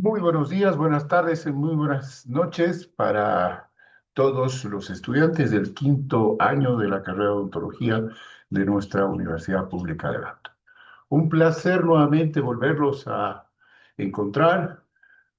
Muy buenos días, buenas tardes y muy buenas noches para todos los estudiantes del quinto año de la carrera de odontología de nuestra Universidad Pública de Gato. Un placer nuevamente volverlos a encontrar,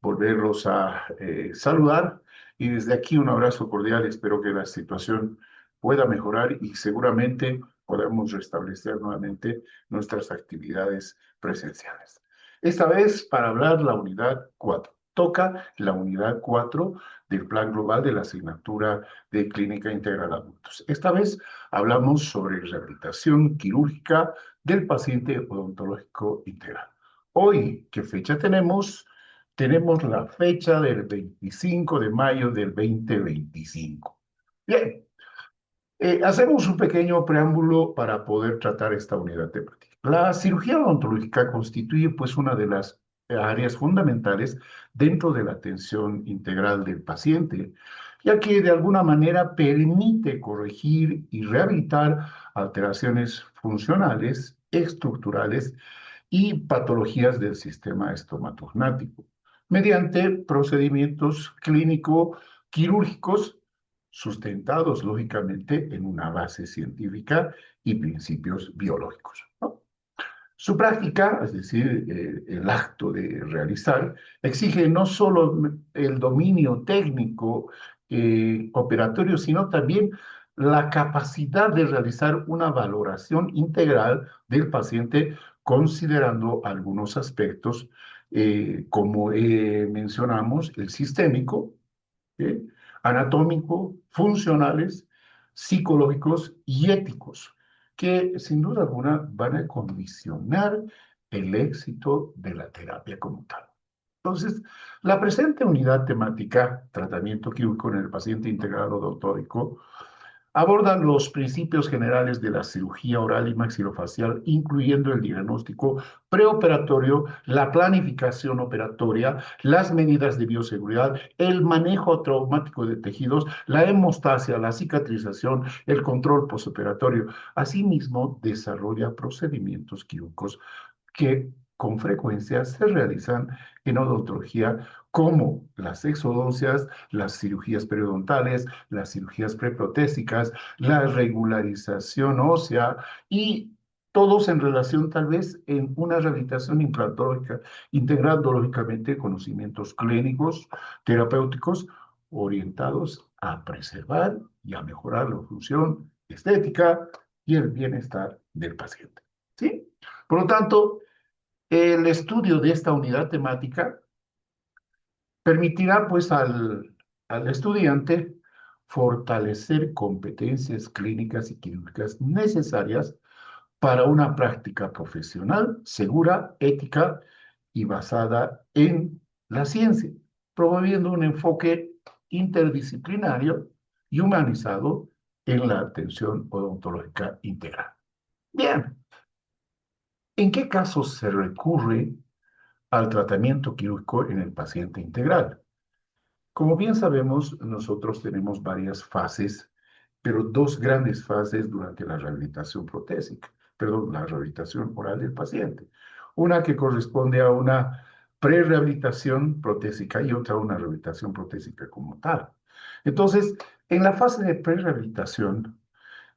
volverlos a saludar y desde aquí un abrazo cordial. Espero que la situación pueda mejorar y seguramente podamos restablecer nuevamente nuestras actividades presenciales. Esta vez para hablar la unidad 4. Toca la unidad 4 del Plan Global de la Asignatura de Clínica Integral a Adultos. Esta vez hablamos sobre rehabilitación quirúrgica del paciente odontológico integral. Hoy, ¿qué fecha tenemos? Tenemos la fecha del 25 de mayo del 2025. Bien, hacemos un pequeño preámbulo para poder tratar esta unidad temática. La cirugía odontológica constituye pues una de las áreas fundamentales dentro de la atención integral del paciente, ya que de alguna manera permite corregir y rehabilitar alteraciones funcionales, estructurales y patologías del sistema estomatognático mediante procedimientos clínico-quirúrgicos sustentados lógicamente en una base científica y principios biológicos, ¿no? Su práctica, es decir, el acto de realizar, exige no solo el dominio técnico operatorio, sino también la capacidad de realizar una valoración integral del paciente considerando algunos aspectos, como mencionamos, el sistémico, ¿sí? Anatómico, funcionales, psicológicos y éticos, que sin duda alguna van a condicionar el éxito de la terapia como tal. Entonces, la presente unidad temática, tratamiento quirúrgico en el paciente integrado odontólico, abordan los principios generales de la cirugía oral y maxilofacial, incluyendo el diagnóstico preoperatorio, la planificación operatoria, las medidas de bioseguridad, el manejo traumático de tejidos, la hemostasia, la cicatrización, el control postoperatorio. Asimismo, desarrolla procedimientos quirúrgicos que con frecuencia se realizan en odontología, como las exodoncias, las cirugías periodontales, las cirugías preprotésicas, la regularización ósea y todos en relación tal vez en una rehabilitación implantológica, integrando lógicamente conocimientos clínicos, terapéuticos, orientados a preservar y a mejorar la función estética y el bienestar del paciente. ¿Sí? Por lo tanto, el estudio de esta unidad temática permitirá pues al estudiante fortalecer competencias clínicas y quirúrgicas necesarias para una práctica profesional segura, ética y basada en la ciencia, promoviendo un enfoque interdisciplinario y humanizado en la atención odontológica integral. Bien, ¿en qué casos se recurre al tratamiento quirúrgico en el paciente integral? Como bien sabemos, nosotros tenemos varias fases, pero dos grandes fases durante la rehabilitación protésica, perdón, la rehabilitación oral del paciente. Una que corresponde a una prerehabilitación protésica y otra a una rehabilitación protésica como tal. Entonces, en la fase de prerehabilitación,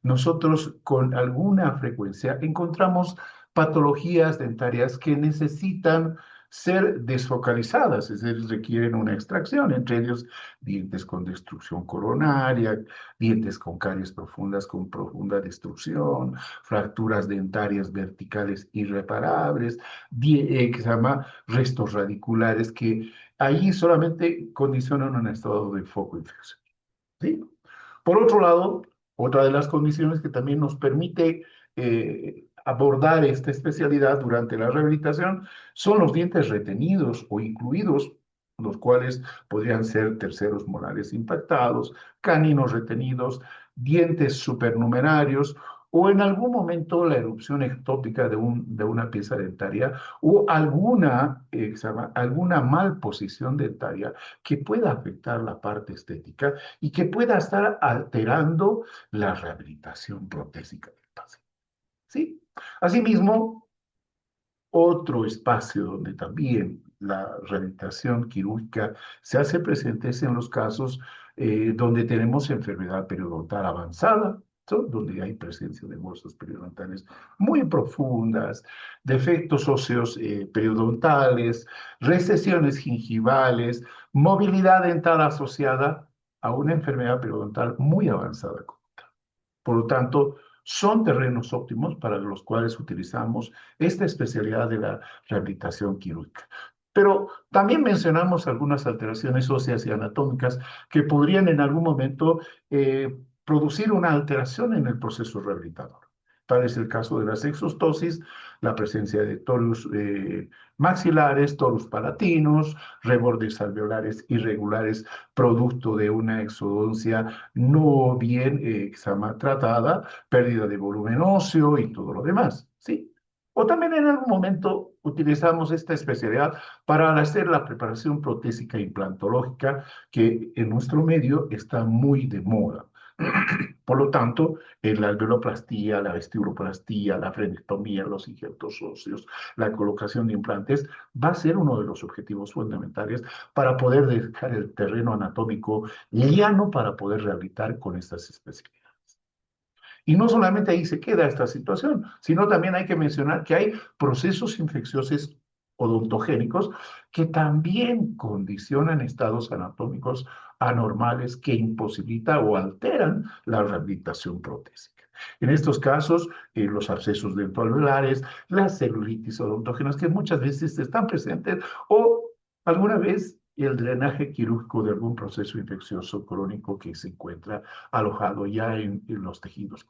nosotros con alguna frecuencia encontramos patologías dentarias que necesitan ser desfocalizadas, es decir, requieren una extracción, entre ellos dientes con destrucción coronaria, dientes con caries profundas con profunda destrucción, fracturas dentarias verticales irreparables, que se llama restos radiculares, que ahí solamente condicionan un estado de foco infeccioso. ¿Sí? Por otro lado, otra de las condiciones que también nos permite abordar esta especialidad durante la rehabilitación son los dientes retenidos o incluidos, los cuales podrían ser terceros molares impactados, caninos retenidos, dientes supernumerarios o en algún momento la erupción ectópica de una pieza dentaria o alguna malposición dentaria que pueda afectar la parte estética y que pueda estar alterando la rehabilitación protésica del paciente. ¿Sí? Asimismo, otro espacio donde también la rehabilitación quirúrgica se hace presente es en los casos donde tenemos enfermedad periodontal avanzada, ¿no? Donde hay presencia de bolsas periodontales muy profundas, defectos óseos periodontales, recesiones gingivales, movilidad dental asociada a una enfermedad periodontal muy avanzada. Por lo tanto, son terrenos óptimos para los cuales utilizamos esta especialidad de la rehabilitación quirúrgica. Pero también mencionamos algunas alteraciones óseas y anatómicas que podrían en algún momento producir una alteración en el proceso rehabilitador. Tal es el caso de la sexostosis, la presencia de torus maxilares, torus palatinos, rebordes alveolares irregulares producto de una exodoncia no bien tratada, pérdida de volumen óseo y todo lo demás, ¿sí? O también en algún momento utilizamos esta especialidad para hacer la preparación protésica implantológica que en nuestro medio está muy de moda. Por lo tanto, la alveoloplastía, la vestibuloplastía, la frenectomía, los injertos óseos, la colocación de implantes, va a ser uno de los objetivos fundamentales para poder dejar el terreno anatómico llano para poder rehabilitar con estas especialidades. Y no solamente ahí se queda esta situación, sino también hay que mencionar que hay procesos infecciosos odontogénicos que también condicionan estados anatómicos anormales que imposibilitan o alteran la rehabilitación protésica. En estos casos, los abscesos dentoalveolares, las celulitis odontógenas que muchas veces están presentes o alguna vez el drenaje quirúrgico de algún proceso infeccioso crónico que se encuentra alojado ya en los tejidos.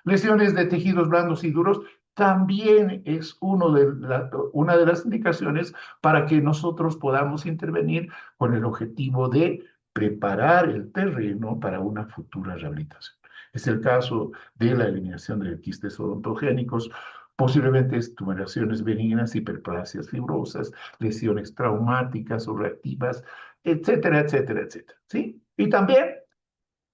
Lesiones de tejidos blandos y duros también es una de las indicaciones para que nosotros podamos intervenir con el objetivo de preparar el terreno para una futura rehabilitación. Es el caso de la eliminación de quistes odontogénicos, posiblemente tumoraciones benignas, hiperplasias fibrosas, lesiones traumáticas o reactivas, etcétera, etcétera, etcétera. ¿Sí? Y también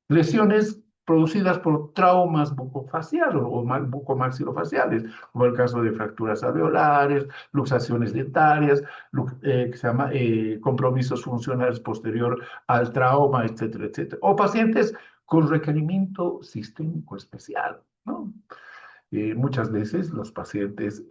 lesiones producidas por traumas bucofaciales o bucomaxilofaciales, como el caso de fracturas alveolares, luxaciones dentarias, que se llama compromisos funcionales posterior al trauma, etcétera, etcétera. O pacientes con requerimiento sistémico especial, ¿no? Muchas veces los pacientes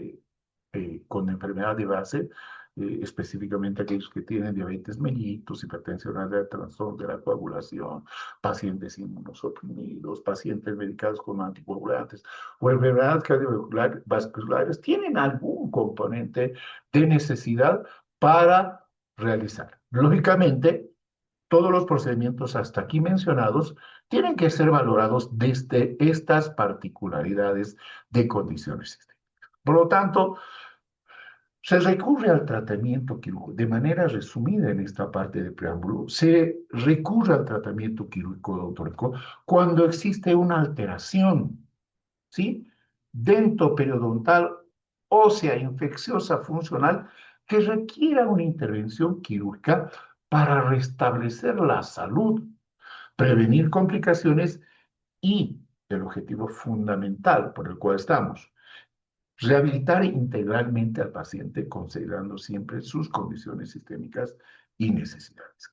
con enfermedad de base, específicamente aquellos que tienen diabetes mellitus, hipertensión arterial, trastorno de la coagulación, pacientes inmunosuprimidos, pacientes medicados con anticoagulantes o enfermedades cardiovasculares, tienen algún componente de necesidad para realizar. Lógicamente, todos los procedimientos hasta aquí mencionados tienen que ser valorados desde estas particularidades de condiciones sistémicas. Por lo tanto, se recurre al tratamiento quirúrgico, de manera resumida en esta parte de preámbulo, se recurre al tratamiento quirúrgico odontólogo cuando existe una alteración, ¿sí? Dentoperiodontal ósea infecciosa funcional que requiera una intervención quirúrgica para restablecer la salud, prevenir complicaciones y el objetivo fundamental por el cual estamos, rehabilitar integralmente al paciente considerando siempre sus condiciones sistémicas y necesidades.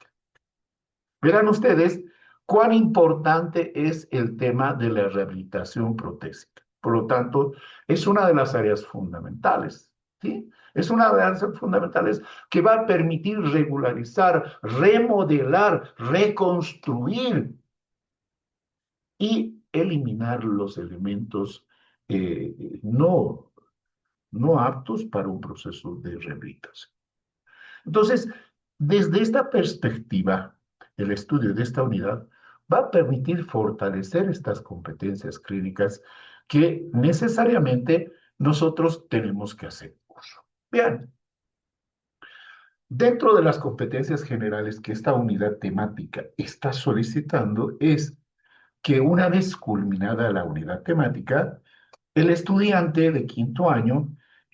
Verán ustedes cuán importante es el tema de la rehabilitación protésica. Por lo tanto, es una de las áreas fundamentales, ¿sí? Es una de las áreas fundamentales que va a permitir regularizar, remodelar, reconstruir y eliminar los elementos no aptos para un proceso de rehabilitación. Entonces, desde esta perspectiva, el estudio de esta unidad va a permitir fortalecer estas competencias clínicas que necesariamente nosotros tenemos que hacer uso. Bien, dentro de las competencias generales que esta unidad temática está solicitando es que una vez culminada la unidad temática, el estudiante de quinto año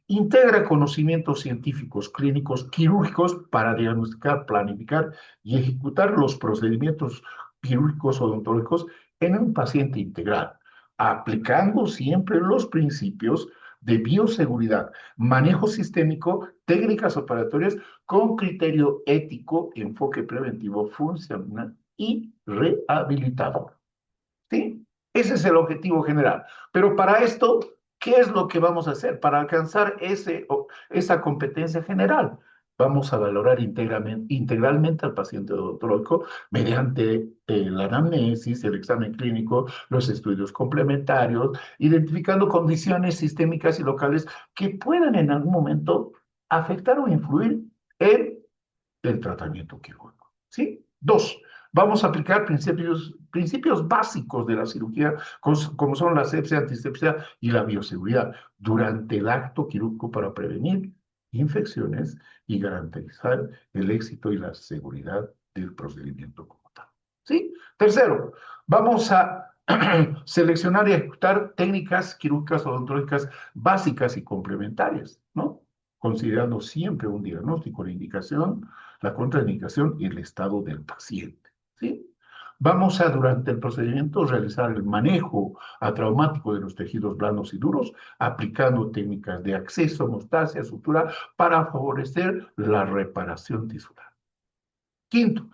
integra conocimientos científicos, clínicos, quirúrgicos para diagnosticar, planificar y ejecutar los procedimientos quirúrgicos odontológicos en un paciente integral, aplicando siempre los principios de bioseguridad, manejo sistémico, técnicas operatorias con criterio ético, enfoque preventivo, funcional y rehabilitador. ¿Sí? Ese es el objetivo general. Pero para esto, ¿qué es lo que vamos a hacer? Para alcanzar esa competencia general, vamos a valorar integralmente al paciente odontológico mediante la anamnesis, el examen clínico, los estudios complementarios, identificando condiciones sistémicas y locales que puedan en algún momento afectar o influir en el tratamiento quirúrgico. ¿Sí? Dos, vamos a aplicar principios básicos de la cirugía, como son la asepsia, antisepsia y la bioseguridad durante el acto quirúrgico para prevenir infecciones y garantizar el éxito y la seguridad del procedimiento como tal. ¿Sí? Tercero, vamos a seleccionar y ejecutar técnicas quirúrgicas odontológicas básicas y complementarias, ¿no? Considerando siempre un diagnóstico, la indicación, la contraindicación y el estado del paciente, ¿sí? Vamos a, durante el procedimiento, realizar el manejo atraumático de los tejidos blandos y duros, aplicando técnicas de acceso, hemostasia, sutura, para favorecer la reparación tisular. Quinto,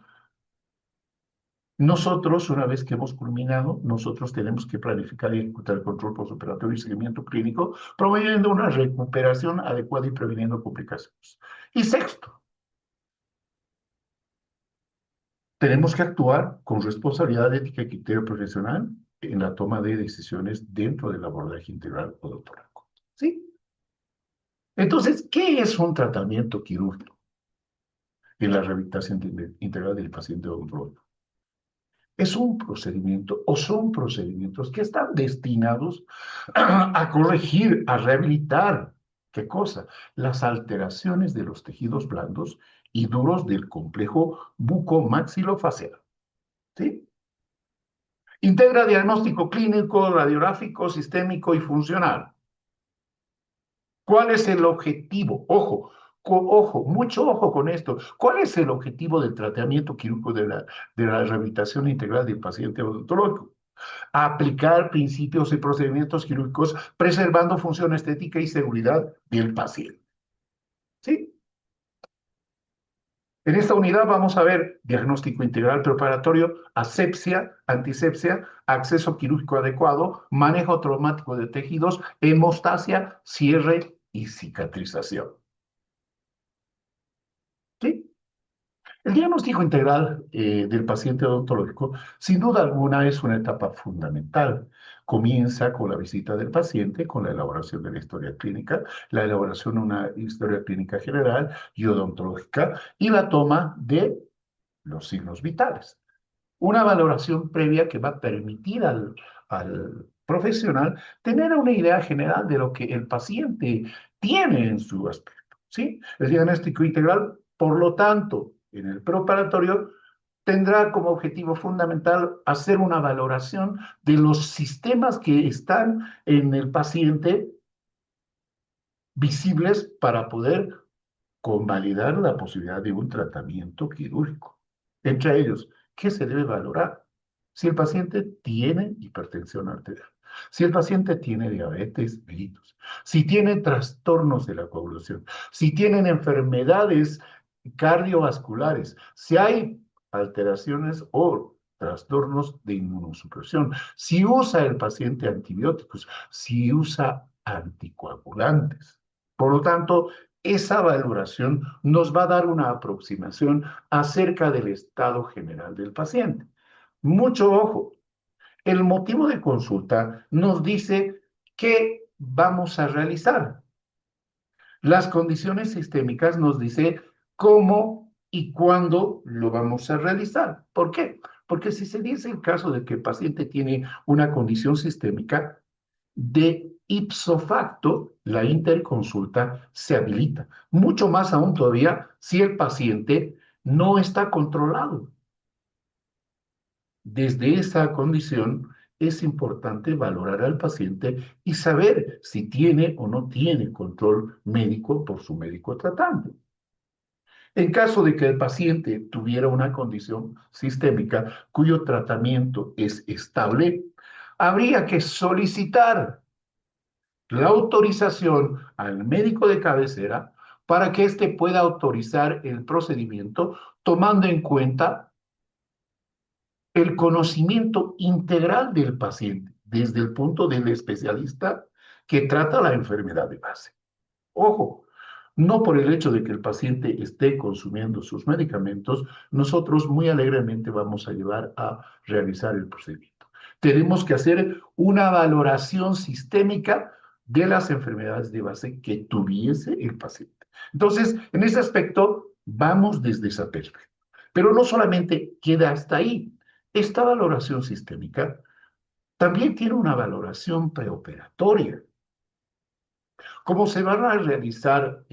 nosotros, una vez que hemos culminado, nosotros tenemos que planificar y ejecutar el control postoperatorio y seguimiento clínico, promoviendo una recuperación adecuada y previniendo complicaciones. Y sexto, tenemos que actuar con responsabilidad ética y criterio profesional en la toma de decisiones dentro del abordaje integral odontológico. ¿Sí? Entonces, ¿qué es un tratamiento quirúrgico en la rehabilitación integral del paciente odontológico? Es un procedimiento o son procedimientos que están destinados a corregir, a rehabilitar, ¿qué cosa? Las alteraciones de los tejidos blandos y duros del complejo bucomaxilofacial. ¿Sí? Integra diagnóstico clínico, radiográfico, sistémico y funcional. ¿Cuál es el objetivo? Ojo, ojo, mucho ojo con esto. ¿Cuál es el objetivo del tratamiento quirúrgico de la rehabilitación integral del paciente odontológico? Aplicar principios y procedimientos quirúrgicos preservando función estética y seguridad del paciente. ¿Sí? En esta unidad vamos a ver diagnóstico integral preparatorio, asepsia, antisepsia, acceso quirúrgico adecuado, manejo traumático de tejidos, hemostasia, cierre y cicatrización. ¿Sí? El diagnóstico integral del paciente odontológico, sin duda alguna, es una etapa fundamental. Comienza con la visita del paciente, con la elaboración de la historia clínica, la elaboración de una historia clínica general y odontológica y la toma de los signos vitales. Una valoración previa que va a permitir al profesional tener una idea general de lo que el paciente tiene en su aspecto, ¿sí? El diagnóstico integral, por lo tanto, en el preoperatorio, tendrá como objetivo fundamental hacer una valoración de los sistemas que están en el paciente visibles para poder convalidar la posibilidad de un tratamiento quirúrgico. Entre ellos, ¿qué se debe valorar? Si el paciente tiene hipertensión arterial, si el paciente tiene diabetes mellitus, si tiene trastornos de la coagulación, si tienen enfermedades cardiovasculares, si hay alteraciones o trastornos de inmunosupresión, si usa el paciente antibióticos, si usa anticoagulantes. Por lo tanto, esa valoración nos va a dar una aproximación acerca del estado general del paciente. Mucho ojo, el motivo de consulta nos dice qué vamos a realizar. Las condiciones sistémicas nos dice cómo y cuándo lo vamos a realizar. ¿Por qué? Porque si se dice el caso de que el paciente tiene una condición sistémica, de ipso facto, la interconsulta se habilita. Mucho más aún todavía si el paciente no está controlado. Desde esa condición es importante valorar al paciente y saber si tiene o no tiene control médico por su médico tratante. En caso de que el paciente tuviera una condición sistémica cuyo tratamiento es estable, habría que solicitar la autorización al médico de cabecera para que éste pueda autorizar el procedimiento tomando en cuenta el conocimiento integral del paciente desde el punto del especialista que trata la enfermedad de base. Ojo, no por el hecho de que el paciente esté consumiendo sus medicamentos, nosotros muy alegremente vamos a llevar a realizar el procedimiento. Tenemos que hacer una valoración sistémica de las enfermedades de base que tuviese el paciente. Entonces, en ese aspecto, vamos desde esa perspectiva. Pero no solamente queda hasta ahí. Esta valoración sistémica también tiene una valoración preoperatoria. Como se van a realizar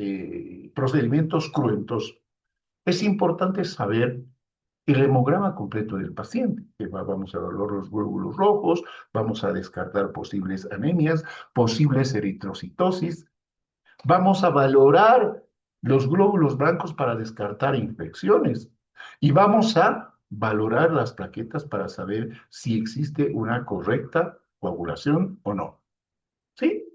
procedimientos cruentos, es importante saber el hemograma completo del paciente. Vamos a evaluar los glóbulos rojos, vamos a descartar posibles anemias, posibles eritrocitosis, vamos a valorar los glóbulos blancos para descartar infecciones y vamos a valorar las plaquetas para saber si existe una correcta coagulación o no. ¿Sí?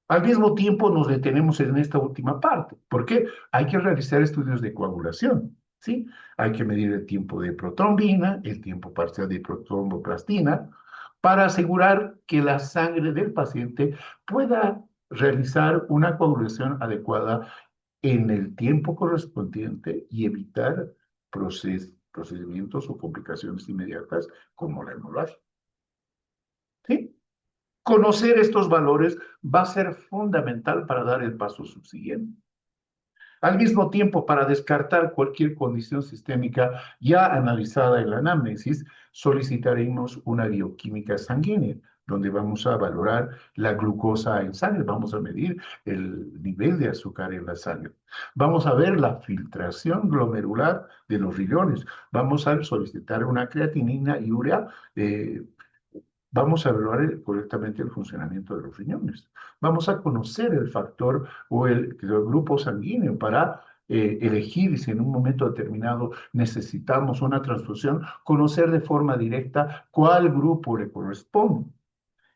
Al mismo tiempo nos detenemos en esta última parte. ¿Por qué? Hay que realizar estudios de coagulación, ¿sí? Hay que medir el tiempo de protrombina, el tiempo parcial de protromboplastina, para asegurar que la sangre del paciente pueda realizar una coagulación adecuada en el tiempo correspondiente y evitar procedimientos o complicaciones inmediatas como la hemorragia, ¿sí? Conocer estos valores va a ser fundamental para dar el paso subsiguiente. Al mismo tiempo, para descartar cualquier condición sistémica ya analizada en la anamnesis, solicitaremos una bioquímica sanguínea, donde vamos a valorar la glucosa en sangre, vamos a medir el nivel de azúcar en la sangre, vamos a ver la filtración glomerular de los riñones, vamos a solicitar una creatinina y urea vamos a evaluar correctamente el funcionamiento de los riñones. Vamos a conocer el factor o el grupo sanguíneo para elegir si en un momento determinado necesitamos una transfusión, conocer de forma directa cuál grupo le corresponde.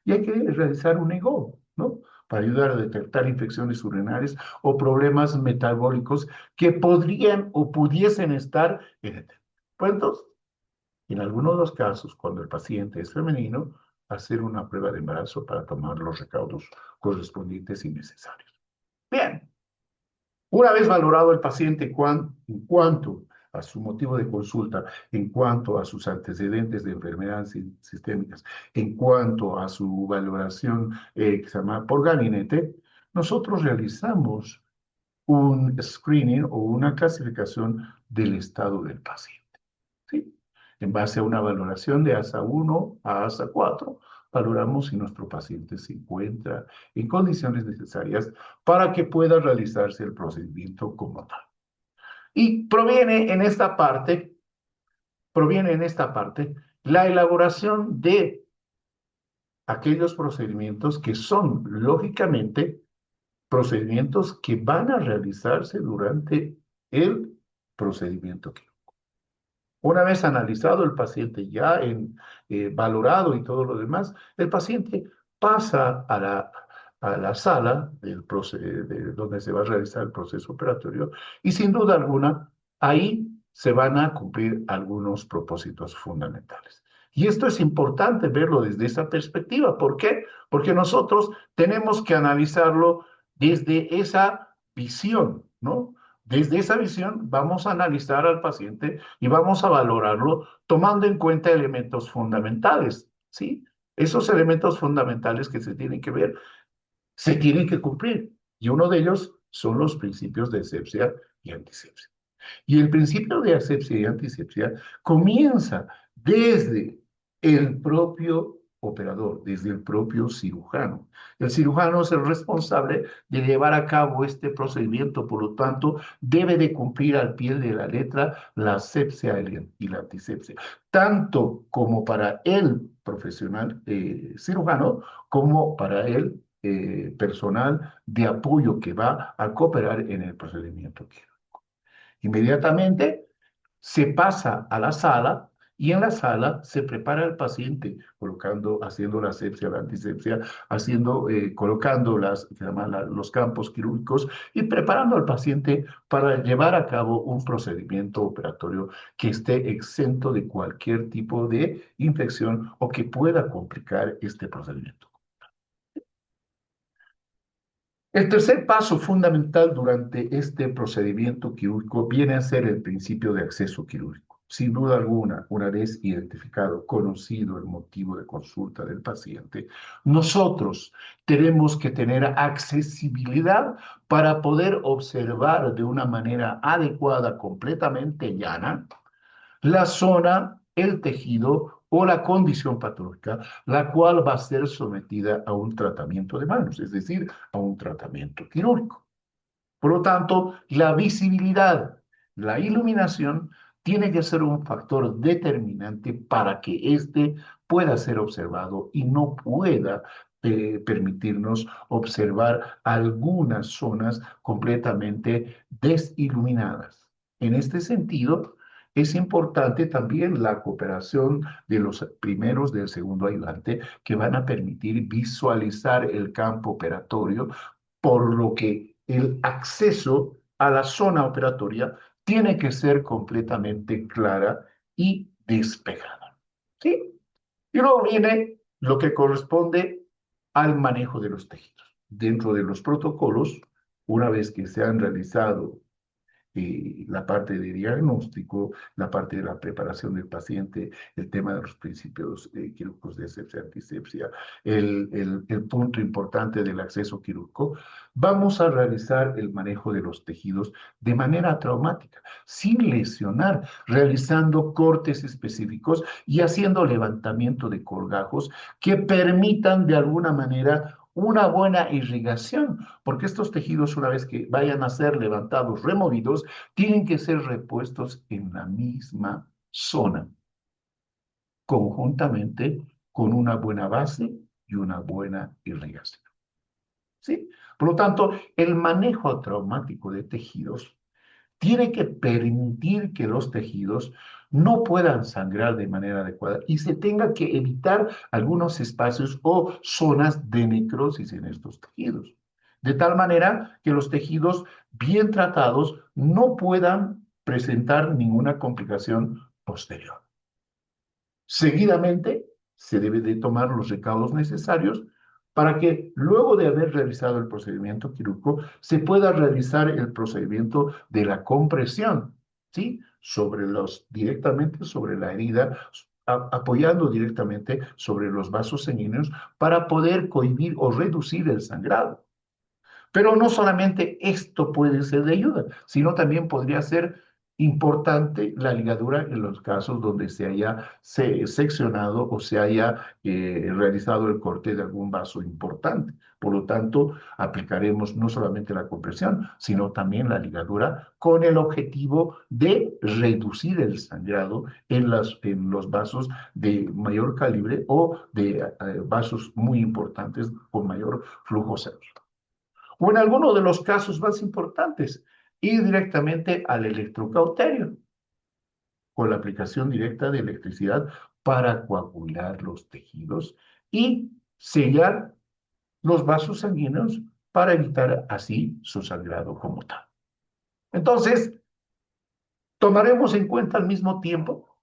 Y hay que realizar un EGO, ¿no? Para ayudar a detectar infecciones urinarias o problemas metabólicos que podrían o pudiesen estar en el cuentos. En algunos de los casos, cuando el paciente es femenino, hacer una prueba de embarazo para tomar los recaudos correspondientes y necesarios. Bien, una vez valorado el paciente en cuanto a su motivo de consulta, en cuanto a sus antecedentes de enfermedades sistémicas, en cuanto a su valoración que se llama por gabinete, nosotros realizamos un screening o una clasificación del estado del paciente. ¿Sí? En base a una valoración de ASA 1 a ASA 4, valoramos si nuestro paciente se encuentra en condiciones necesarias para que pueda realizarse el procedimiento como tal. Y proviene en esta parte la elaboración de aquellos procedimientos que son, lógicamente, procedimientos que van a realizarse durante el procedimiento quirúrgico. Una vez analizado el paciente, ya valorado y todo lo demás, el paciente pasa a la sala donde se va a realizar el proceso operatorio y sin duda alguna ahí se van a cumplir algunos propósitos fundamentales. Y esto es importante verlo desde esa perspectiva. ¿Por qué? Porque nosotros tenemos que analizarlo desde esa visión, ¿no? Desde esa visión vamos a analizar al paciente y vamos a valorarlo tomando en cuenta elementos fundamentales, ¿sí? Esos elementos fundamentales que se tienen que ver, se tienen que cumplir. Y uno de ellos son los principios de asepsia y antisepsia. Y el principio de asepsia y antisepsia comienza desde el propio operador, desde el propio cirujano. El cirujano es el responsable de llevar a cabo este procedimiento, por lo tanto, debe de cumplir al pie de la letra la asepsia y la antisepsia, tanto como para el profesional cirujano, como para el personal de apoyo que va a cooperar en el procedimiento. Inmediatamente se pasa a la sala Y en la sala se prepara al paciente, colocando, haciendo la asepsia, la antisepsia, colocando que se llama los campos quirúrgicos y preparando al paciente para llevar a cabo un procedimiento operatorio que esté exento de cualquier tipo de infección o que pueda complicar este procedimiento. El tercer paso fundamental durante este procedimiento quirúrgico viene a ser el principio de acceso quirúrgico. Sin duda alguna, una vez identificado, conocido el motivo de consulta del paciente, nosotros tenemos que tener accesibilidad para poder observar de una manera adecuada, completamente llana, la zona, el tejido o la condición patológica, la cual va a ser sometida a un tratamiento de manos, es decir, a un tratamiento quirúrgico. Por lo tanto, la visibilidad, la iluminación, tiene que ser un factor determinante para que éste pueda ser observado y no pueda permitirnos observar algunas zonas completamente desiluminadas. En este sentido, es importante también la cooperación de los primeros del segundo ayudante que van a permitir visualizar el campo operatorio, por lo que el acceso a la zona operatoria tiene que ser completamente clara y despejada. ¿Sí? Y luego viene lo que corresponde al manejo de los tejidos. Dentro de los protocolos, una vez que se han realizado la parte de diagnóstico, la parte de la preparación del paciente, el tema de los principios quirúrgicos de asepsia, antisepsia, el punto importante del acceso quirúrgico, vamos a realizar el manejo de los tejidos de manera traumática, sin lesionar, realizando cortes específicos y haciendo levantamiento de colgajos que permitan de alguna manera una buena irrigación, porque estos tejidos, una vez que vayan a ser levantados, removidos, tienen que ser repuestos en la misma zona, conjuntamente con una buena base y una buena irrigación. ¿Sí? Por lo tanto, el manejo traumático de tejidos tiene que permitir que los tejidos no puedan sangrar de manera adecuada y se tenga que evitar algunos espacios o zonas de necrosis en estos tejidos. De tal manera que los tejidos bien tratados no puedan presentar ninguna complicación posterior. Seguidamente, se debe de tomar los recaudos necesarios para que luego de haber realizado el procedimiento quirúrgico se pueda realizar el procedimiento de la compresión, ¿sí? Directamente sobre la herida, apoyando directamente sobre los vasos sanguíneos para poder cohibir o reducir el sangrado. Pero no solamente esto puede ser de ayuda, sino también podría ser importante la ligadura en los casos donde se haya seccionado o se haya realizado el corte de algún vaso importante. Por lo tanto, aplicaremos no solamente la compresión, sino también la ligadura con el objetivo de reducir el sangrado en los vasos de mayor calibre o de vasos muy importantes con mayor flujo sanguíneo. O en alguno de los casos más importantes, ir directamente al electrocauterio con la aplicación directa de electricidad para coagular los tejidos y sellar los vasos sanguíneos para evitar así su sangrado como tal. Entonces, tomaremos en cuenta al mismo tiempo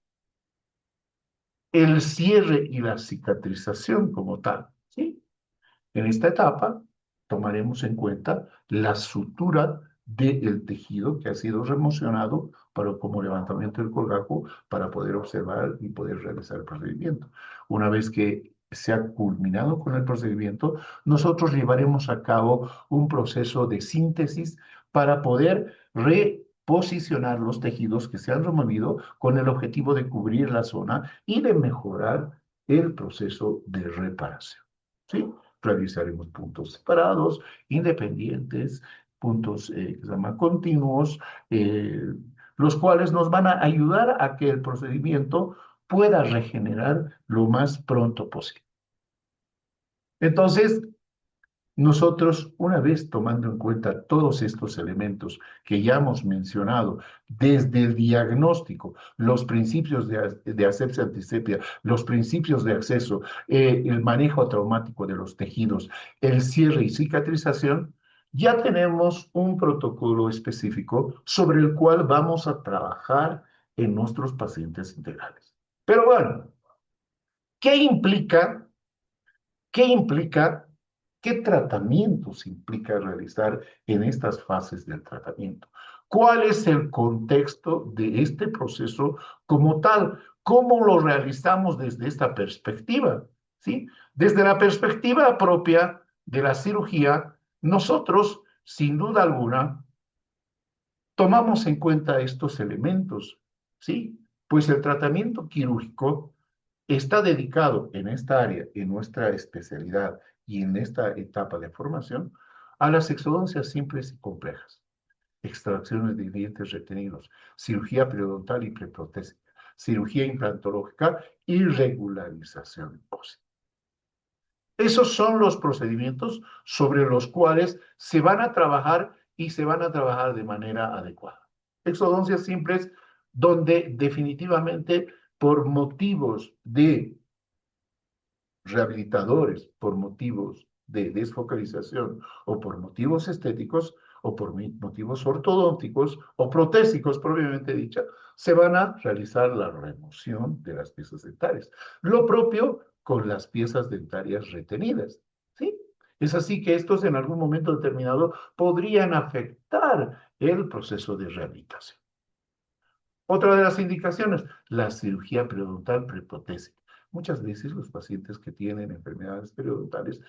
el cierre y la cicatrización como tal, ¿sí? En esta etapa tomaremos en cuenta la sutura del tejido que ha sido remocionado como levantamiento del colgajo para poder observar y poder realizar el procedimiento. Una vez que se ha culminado con el procedimiento, nosotros llevaremos a cabo un proceso de síntesis para poder reposicionar los tejidos que se han removido con el objetivo de cubrir la zona y de mejorar el proceso de reparación. ¿Sí? Realizaremos puntos separados, independientes, puntos que se llaman continuos, los cuales nos van a ayudar a que el procedimiento pueda regenerar lo más pronto posible. Entonces, Nosotros, una vez tomando en cuenta todos estos elementos que ya hemos mencionado, desde el diagnóstico, los principios de asepsia antisepsia, los principios de acceso, el manejo traumático de los tejidos, el cierre y cicatrización, ya tenemos un protocolo específico sobre el cual vamos a trabajar en nuestros pacientes integrales. Pero bueno, ¿qué implica ¿qué implica, qué tratamientos implica realizar en estas fases del tratamiento? ¿Cuál es el contexto de este proceso como tal? ¿Cómo lo realizamos desde esta perspectiva? ¿Sí? Desde la perspectiva propia de la cirugía, nosotros, sin duda alguna, tomamos en cuenta estos elementos, ¿sí? Pues el tratamiento quirúrgico está dedicado en esta área, en nuestra especialidad y en esta etapa de formación, a las exodoncias simples y complejas, extracciones de dientes retenidos, cirugía periodontal y preprotésica, cirugía implantológica y regularización ósea. Esos son los procedimientos sobre los cuales se van a trabajar y se van a trabajar de manera adecuada. Exodoncias simples donde definitivamente por motivos de rehabilitadores, por motivos de desfocalización o por motivos estéticos o por motivos ortodónticos o protésicos, propiamente dicha, se van a realizar la remoción de las piezas dentarias. Lo propio con las piezas dentarias retenidas, ¿sí? Es así que estos en algún momento determinado podrían afectar el proceso de rehabilitación. Otra de las indicaciones, la cirugía periodontal preprotésica. Muchas veces los pacientes que tienen enfermedades periodontales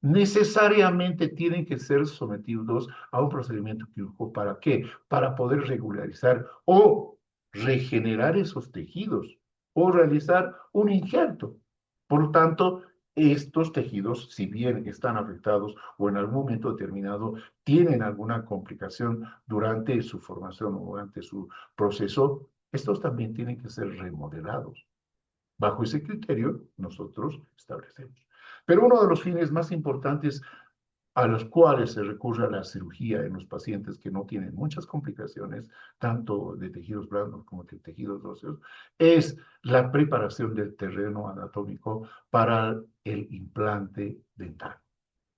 necesariamente tienen que ser sometidos a un procedimiento quirúrgico. ¿Para qué? Para poder regularizar o regenerar esos tejidos o realizar un injerto. Por lo tanto, estos tejidos, si bien están afectados o en algún momento determinado tienen alguna complicación durante su formación o durante su proceso, estos también tienen que ser remodelados. Bajo ese criterio, nosotros establecemos. Pero uno de los fines más importantes a los cuales se recurre a la cirugía en los pacientes que no tienen muchas complicaciones, tanto de tejidos blandos como de tejidos óseos, es la preparación del terreno anatómico para el implante dental.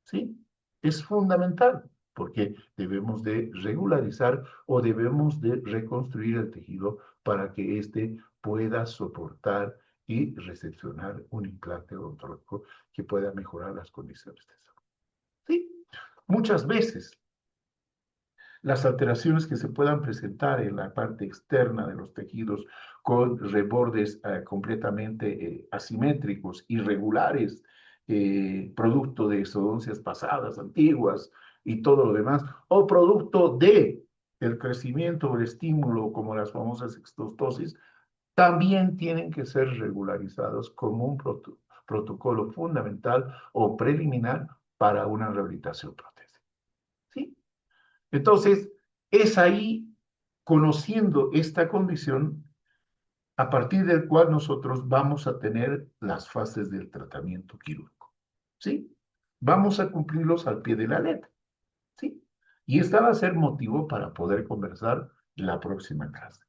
¿Sí? Es fundamental porque debemos de regularizar o debemos de reconstruir el tejido para que éste pueda soportar y recepcionar un implante odontológico que pueda mejorar las condiciones de salud. ¿Sí? Muchas veces las alteraciones que se puedan presentar en la parte externa de los tejidos con rebordes completamente asimétricos, irregulares, producto de exodoncias pasadas, antiguas y todo lo demás, o producto de el crecimiento o el estímulo, como las famosas exostosis, también tienen que ser regularizados como un protocolo fundamental o preliminar para una rehabilitación protésica. ¿Sí? Entonces, es ahí, conociendo esta condición, a partir del cual nosotros vamos a tener las fases del tratamiento quirúrgico. ¿Sí? Vamos a cumplirlos al pie de la letra. ¿Sí? Y esta va a ser motivo para poder conversar la próxima clase.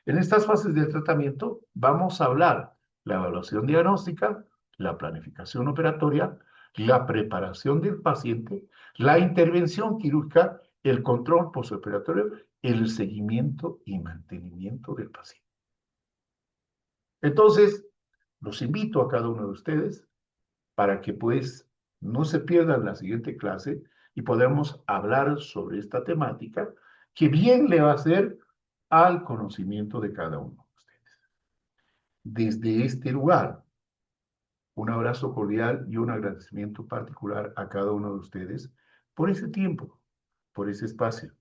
En estas fases del tratamiento vamos a hablar la evaluación diagnóstica, la planificación operatoria, la preparación del paciente, la intervención quirúrgica, el control postoperatorio, el seguimiento y mantenimiento del paciente. Entonces, los invito a cada uno de ustedes para que pues no se pierdan la siguiente clase y podamos hablar sobre esta temática que bien le va a hacer al conocimiento de cada uno de ustedes. Desde este lugar, un abrazo cordial y un agradecimiento particular a cada uno de ustedes por ese tiempo, por ese espacio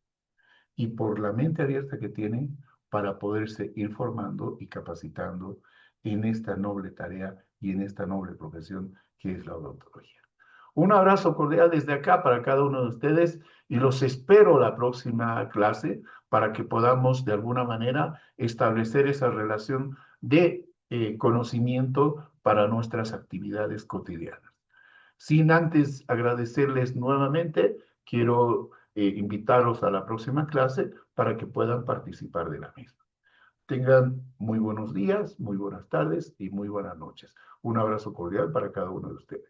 y por la mente abierta que tienen para poderse ir formando y capacitando en esta noble tarea y en esta noble profesión que es la odontología. Un abrazo cordial desde acá para cada uno de ustedes y los espero la próxima clase para que podamos de alguna manera establecer esa relación de conocimiento para nuestras actividades cotidianas. Sin antes agradecerles nuevamente, quiero invitarlos a la próxima clase para que puedan participar de la misma. Tengan muy buenos días, muy buenas tardes y muy buenas noches. Un abrazo cordial para cada uno de ustedes.